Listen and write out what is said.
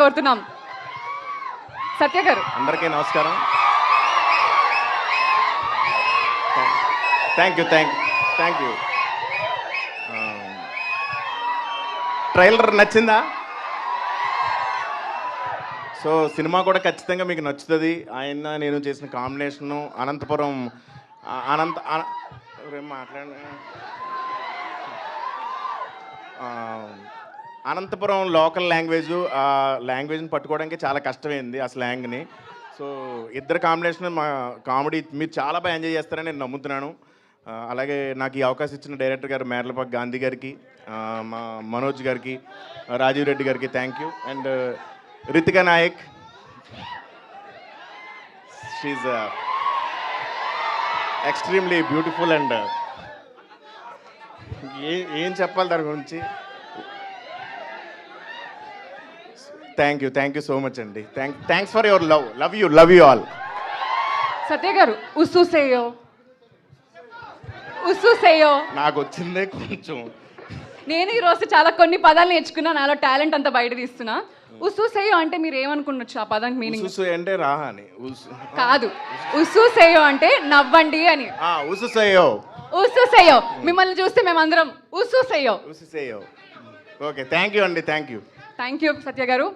కోరుతున్నాం. సత్య గారు. అందరికీ నమస్కారం. Thank you. ట్రైలర్ నచ్చిందా? సో సినిమా కూడా ఖచ్చితంగా మీకు నచ్చుతుంది. ఆయన నేను చేసిన combination Anantapuram Anantapuram local language, ఆ లాంగ్వేజ్ని పట్టుకోవడానికి చాలా కష్టమైంది ఆ స్లాంగ్ని. సో ఇద్దరు కాంబినేషన్ మా కామెడీ మీరు చాలా బాగా ఎంజాయ్ చేస్తారని నేను నమ్ముతున్నాను. అలాగే నాకు ఈ అవకాశం ఇచ్చిన డైరెక్టర్ గారు మేర్లపాక గాంధీ గారికి, మా మనోజ్ గారికి, రాజీవ్ రెడ్డి గారికి thank you. And Ritika Nayak, she's extremely beautiful. And ఏం చెప్పాలి దాని గురించి. థ్యాంక్ యూ సో మచ్ అండి. Thanks for your love you all. Satya గారు ఉస్సుసేయో నాకు వచ్చిందే కొంచెం. నేను ఈరోజు చాలా కొన్ని పదాలు నేర్చుకున్నా, నాలో టాలెంట్ అంతా బయట తీస్తున్నా. ఉస్సుసేయో అంటే మీరు ఏమనుకున్నచ్చు ఆ పదానికి మీనింగ్? ఉసు అంటే రా అని కాదు, ఉస్సుసేయో అంటే నవ్వండి అని. ఉస్సుసేయో మిమ్మల్ని చూస్తే మేమందరం ఉస్సుసేయో. ఓకే, థ్యాంక్ యూ అండి. థ్యాంక్ యూ సత్య గారు.